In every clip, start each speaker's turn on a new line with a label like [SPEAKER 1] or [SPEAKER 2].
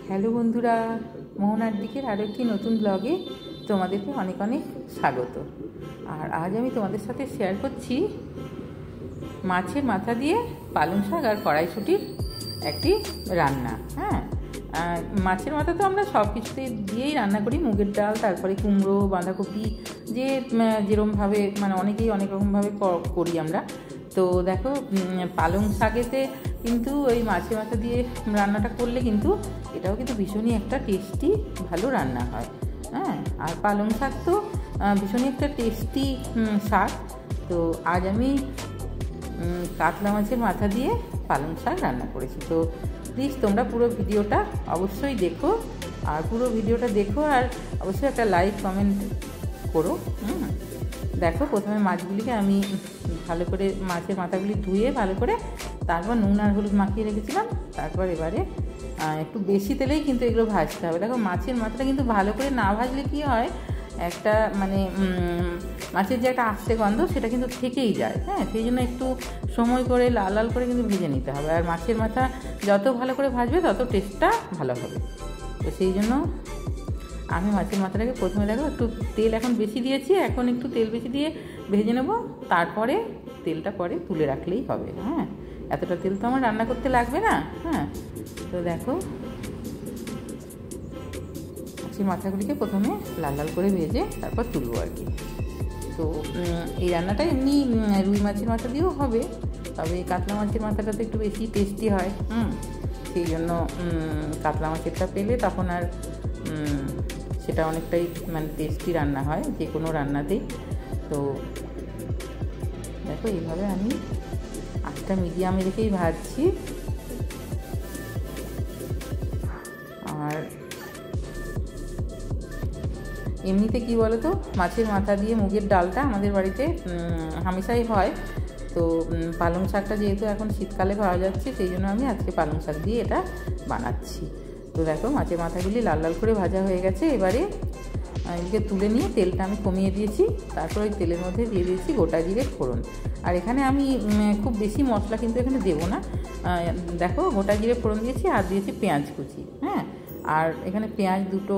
[SPEAKER 1] Hello বন্ধুরা, মোহনার দিকের আরও একটি নতুন ব্লগে তোমাদেরকে অনেক অনেক স্বাগত। আর আজ আমি তোমাদের সাথে শেয়ার করছি মাছের মাথা দিয়ে পালং শাক আর কড়াইশুঁটির একটি রান্না। মাছের মাথা তো আমরা সব কিছুতে দিয়েই রান্না করি, মুগের ডাল, তারপরে কুমড়ো, বাঁধাকপি, যেরকমভাবে অনেকেই অনেক রকমভাবে করি আমরা। তো দেখো, পালং শাকেতে কিন্তু ওই মাছের মাথা দিয়ে রান্নাটা করলে কিন্তু এটাও কিন্তু ভীষণই একটা টেস্টি ভালো রান্না হয়। আর পালং শাক তো ভীষণই একটা টেস্টি শাক। তো আজ আমি কাতলা মাছের মাথা দিয়ে পালং শাক রান্না করেছি। তো প্লিজ তোমরা পুরো ভিডিওটা অবশ্যই দেখো, আর পুরো ভিডিওটা দেখো আর অবশ্যই একটা লাইক কমেন্ট করো। দেখো, প্রথমে মাছগুলিকে আমি ভালো করে মাছের মাথাগুলি ধুয়ে ভালো করে তারপর নুন আর হলুদ মাখিয়ে রেখেছিলাম। তারপর এবারে একটু বেশি তেলেই কিন্তু এগুলো ভাজতে হবে। দেখো, মাছের মাথাটা কিন্তু ভালো করে না ভাজলে কি হয়, একটা মাছের যে একটা আস্তে গন্ধ সেটা কিন্তু থেকেই যায়। সেই জন্য একটু সময় করে লাল লাল করে কিন্তু ভেজে নিতে হবে। আর মাছের মাথা যত ভালো করে ভাজবে তত টেস্টটা ভালো হবে। তো সেই জন্য আমি মাছের মাথাটাকে প্রথমে দেখো একটু তেল এখন বেশি দিয়েছি, এখন একটু তেল বেশি দিয়ে ভেজে নেব। তারপরে তেলটা পরে তুলে রাখলেই হবে। এতটা তেল তো আমার রান্না করতে লাগবে না। তো দেখো, মাছের মাথাগুলিকে প্রথমে লাল লাল করে ভেজে তারপর তুলবো আর কি। তো এই রান্নাটা এমনি রুই মাছের মাথা দিয়েও হবে, তবে কাতলা মাছের মাথাটা তো একটু বেশি টেস্টি হয়। সেই জন্য কাতলা মাছেরটা পেলে তখন আর সেটা অনেকটাই টেস্টি রান্না হয় যে কোনো রান্নাতেই। তো দেখো, এইভাবে আমি আঁচটা মিডিয়ামে রেখেই ভাজছি। আর এমনিতে কি বলো তো, মাছের মাথা দিয়ে মুগের ডালটা আমাদের বাড়িতে হামেশাই হয়। তো পালং শাকটা যেহেতু এখন শীতকালে পাওয়া যাচ্ছে, সেই জন্য আমি আজকে পালং শাক দিয়ে এটা বানাচ্ছি। তো দেখো, মাছের মাথাগুলি লাল লাল করে ভাজা হয়ে গেছে। এবারে এদিকে তুলে নিয়ে তেলটা আমি কমিয়ে দিয়েছি। তারপর ওই তেলের মধ্যে দিয়ে দিয়েছি গোটা জিরে ফোড়ন। আর এখানে আমি খুব বেশি মশলা কিন্তু এখানে দেবো না। দেখো, গোটা জিরে ফোড়ন দিয়েছি আর দিয়েছি পেঁয়াজ কুচি। আর এখানে পেঁয়াজ দুটো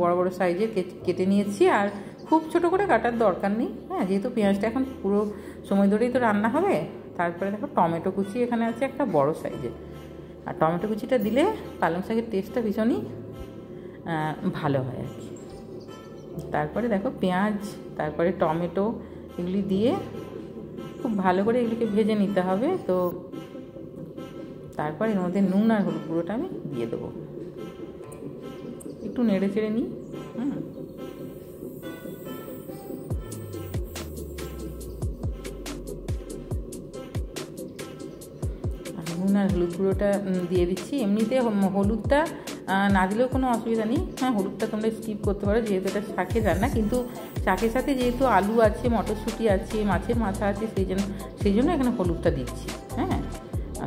[SPEAKER 1] বড় বড় সাইজের কেটে নিয়েছি। আর খুব ছোট করে কাটার দরকার নেই, যেহেতু পেঁয়াজটা এখন পুরো সময় ধরেই তো রান্না হবে। তারপরে দেখো, টমেটো কুচি এখানে আছে একটা বড় সাইজের। আর টমেটো কুচিটা দিলে পালং শাকের টেস্টটা ভীষণই ভালো হয় আর কি। তারপরে দেখো, পেঁয়াজ তারপরে টমেটো এগুলি দিয়ে খুব ভালো করে এগুলিকে ভেজে নিতে হবে। তো তারপর এর মধ্যে নুন আর হলুদ গুঁড়োটা আমি দিয়ে দেবো, একটু নেড়ে চেড়ে নিই। নুন আর হলুদ গুঁড়োটা দিয়ে দিচ্ছি। এমনিতে হলুদটা না দিলেও কোনো অসুবিধা নেই। হলুদটা তোমরা স্কিপ করতে পারো, যেহেতু এটা শাকের রান্না। কিন্তু শাকের সাথে যেহেতু আলু আছে, মটরশুঁটি আছে, মাছের মাথা আছে, সেই জন্য এখানে হলুদটা দিচ্ছি।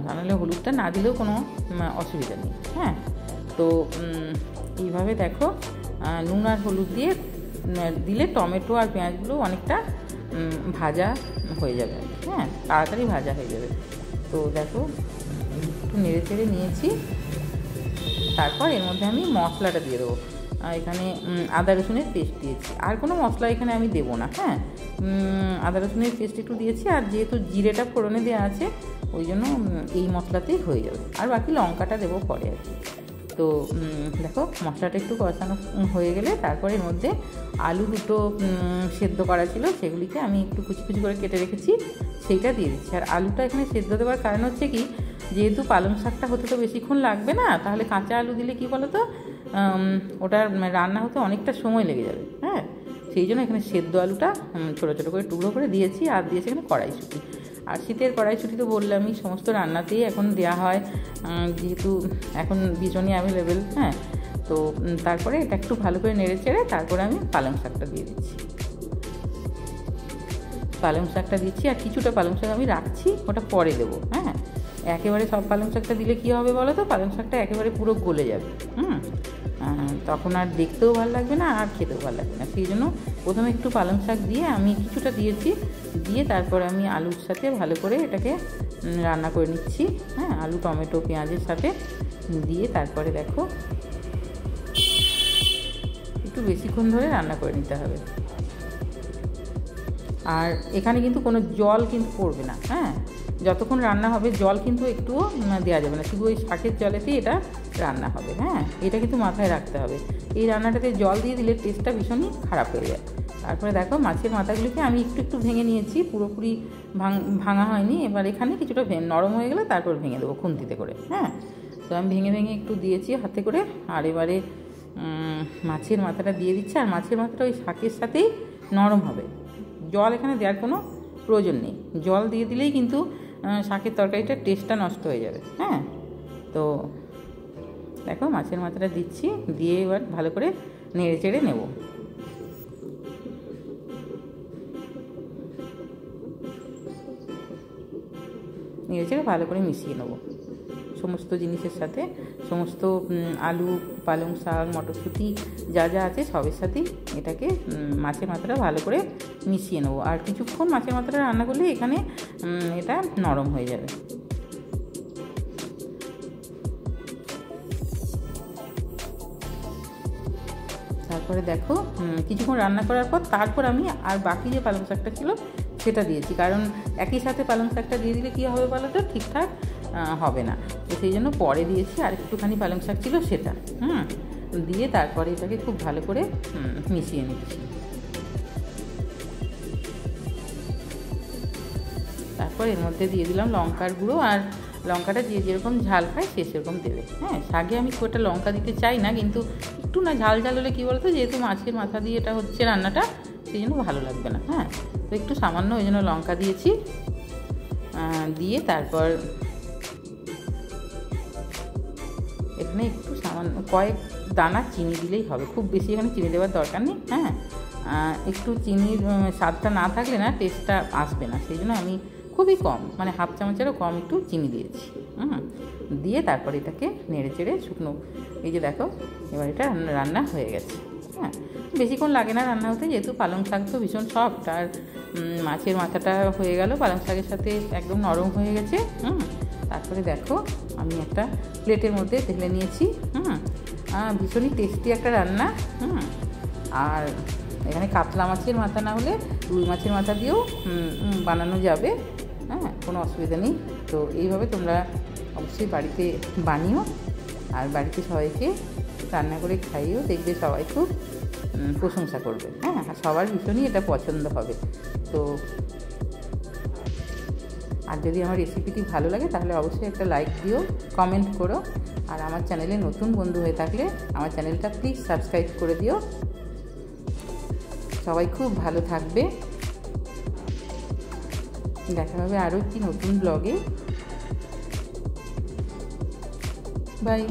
[SPEAKER 1] তাহলে হলুদটা না দিলেও কোনো অসুবিধা নেই। তো এইভাবে দেখো, নুন আর হলুদ দিয়ে দিলে টমেটো আর পেঁয়াজগুলো অনেকটা ভাজা হয়ে যাবে। তাড়াতাড়ি ভাজা হয়ে যাবে। তো দেখো, একটু নেড়ে চেড়ে নিয়েছি। তারপর এর মধ্যে আমি মশলাটা দিয়ে দেবো। এখানে আদা রসুনের পেস্ট দিয়েছি, আর কোনো মশলা এখানে আমি দেবো না। আদা রসুনের পেস্ট একটু দিয়েছি, আর যেহেতু জিরেটা ফোড়নে দেওয়া আছে ওই জন্য এই মশলাতেই হয়ে যাবে। আর বাকি লঙ্কাটা দেবো পরে আর কি। তো দেখো, মশলাটা একটু কষানো হয়ে গেলে তারপরে এর মধ্যে আলু দুটো সেদ্ধ করা ছিল, সেগুলিকে আমি একটু কুচি কুচি করে কেটে রেখেছি, সেইটা দিয়ে দিচ্ছি। আর আলুটা এখানে সেদ্ধ দেওয়ার কারণ হচ্ছে কি, যেহেতু পালং শাকটা হতে তো বেশিক্ষণ লাগবে না, তাহলে কাঁচা আলু দিলে কি বলো তো, ওটার রান্না হতে অনেকটা সময় লেগে যাবে। সেই জন্য এখানে সেদ্ধ আলুটা ছোটো ছোটো করে টুকরো করে দিয়েছি। আর দিয়েছি এখানে কড়াইশুঁটি। আর শীতের কড়াইশুঁটি তো বললামই, সমস্ত রান্নাতেই এখন দেওয়া হয়, যেহেতু এখন ভীষণই অ্যাভেলেবেল। তো তারপরে এটা একটু ভালো করে নেড়ে চেড়ে তারপরে আমি পালং শাকটা দিয়ে দিচ্ছি। পালং শাকটা দিচ্ছি, আর কিছুটা পালং শাক আমি রাখছি, ওটা পরে দেবো। একেবারে সব পালং শাকটা দিলে কী হবে বলো তো, পালং শাকটা একেবারে পুরো গলে যাবে। তখন আর দেখতেও ভালো লাগবে না, আর খেতেও ভালো লাগবে না। সেই জন্য প্রথমে একটু পালং শাক দিয়ে আমি কিছুটা দিয়েছি, দিয়ে তারপরে আমি আলুর সাথে ভালো করে এটাকে রান্না করে নিচ্ছি। আলু টমেটো পেঁয়াজের সাথে দিয়ে তারপরে দেখো একটু বেশিক্ষণ ধরে রান্না করে নিতে হবে। আর এখানে কিন্তু কোনো জল কিন্তু পড়বে না, হ্যাঁ, যতক্ষণ রান্না হবে জল কিন্তু একটুও দেওয়া যাবে না, শুধু ওই শাকের জলেতেই এটা রান্না হবে। হ্যাঁ, এটা কিন্তু মাথায় রাখতে হবে, এই রান্নাটাতে জল দিয়ে দিলে টেস্টটা ভীষণই খারাপ হয়ে যায়। তারপরে দেখো মাছের মাথাগুলিকে আমি একটু একটু ভেঙে নিয়েছি, পুরোপুরি ভাঙা হয়নি। এবার এখানে কিছুটা নরম হয়ে গেলে তারপর ভেঙে দেবো খুন্তিতে করে। হ্যাঁ, তো আমি ভেঙে ভেঙে একটু দিয়েছি হাতে করে। আর এবারে মাছের মাথাটা দিয়ে দিচ্ছি, আর মাছের মাথাটা ওই শাকের সাথেই নরম হবে, জল এখানে দেওয়ার কোনো প্রয়োজন নেই। জল দিয়ে দিলেই কিন্তু শাকের তরকারিটার টেস্টটা নষ্ট হয়ে যাবে। হ্যাঁ, তো দেখো মাছের মাথাটা দিচ্ছি, দিয়ে এবার ভালো করে নেড়ে চেড়ে নেব। নেড়ে চেড়ে ভালো করে মিশিয়ে নেব সমস্ত জিনিসের সাথে, সমস্ত আলু, পালং শাক, মটরশুঁটি যা যা আছে সবের সাথেই এটাকে মাছের মাথাটা ভালো করে মিশিয়ে নেবো। আর কিছুক্ষণ মাছের মাথাটা রান্না করলে এখানে এটা নরম হয়ে যাবে। তারপরে দেখো কিছুক্ষণ রান্না করার পর তারপর আমি আর বাকি যে পালং শাকটা ছিল সেটা দিয়েছি, কারণ একই সাথে পালং শাকটা দিয়ে দিলে কী হবে বলো তো, ঠিকঠাক হবে না, তো সেই জন্য পরে দিয়েছি। আর একটুখানি পালং শাক ছিল সেটা দিয়ে তারপরে এটাকে খুব ভালো করে মিশিয়ে নিচ্ছি। তারপর এর মধ্যে দিয়ে দিলাম লঙ্কার গুঁড়ো, আর লঙ্কাটা যে যেরকম ঝাল খায় সে সেরকম দেবে। হ্যাঁ, শাকে আমি খুব একটা লঙ্কা দিতে চাই না, কিন্তু একটু না ঝাল ঝাল হলে কী বলতো, যেহেতু মাছের মাথা দিয়ে এটা হচ্ছে রান্নাটা, সেই জন্য ভালো লাগবে না। হ্যাঁ, তো একটু সামান্য ওই জন্য লঙ্কা দিয়েছি। দিয়ে তারপর এখানে একটু সামান্য কয়েক দানা চিনি দিলেই হবে, খুব বেশি এখানে চিনি দেওয়ার দরকার নেই। হ্যাঁ, একটু চিনির স্বাদটা না থাকলে না টেস্টটা আসবে না, সেই জন্য আমি খুবই কম, মানে হাফ চামচেরও কম একটু চিনি দিয়েছি। দিয়ে তারপর এটাকে নেড়ে চেড়ে শুকনো, এই যে দেখো এবার এটা রান্না হয়ে গেছে। হ্যাঁ, বেশিক্ষণ লাগে না রান্না হতে, যেহেতু পালং শাক তো ভীষণ সফট, আর মাছের মাথাটা হয়ে গেল পালং শাকের সাথে একদম নরম হয়ে গেছে। তারপরে দেখো আমি একটা প্লেটের মধ্যে ঢেলে নিয়েছি। ভীষণই টেস্টি একটা রান্না। আর এখানে কাতলা মাছের মাথা না হলে রুই মাছের মাথা দিয়েও বানানো যাবে। হ্যাঁ, কোনো অসুবিধা নেই। তো এইভাবে তোমরা অবশ্যই বাড়িতে বানিও, আর বাড়িতে সবাইকে রান্না করে খাইও, দেখবে সবাই খুব প্রশংসা করবে। হ্যাঁ, আর সবার ভীষণই এটা পছন্দ হবে। তো আর যদি আমার রেসিপিটি ভালো লাগে তাহলে অবশ্যই একটা লাইক দিও, কমেন্ট করো, আর আমার চ্যানেলে নতুন বন্ধু হয়ে থাকলে আমার চ্যানেলটা প্লিজ সাবস্ক্রাইব করে দিও। সবাই খুব ভালো থাকবে, দেখা হবে আরও একটি নতুন ব্লগে। বাই।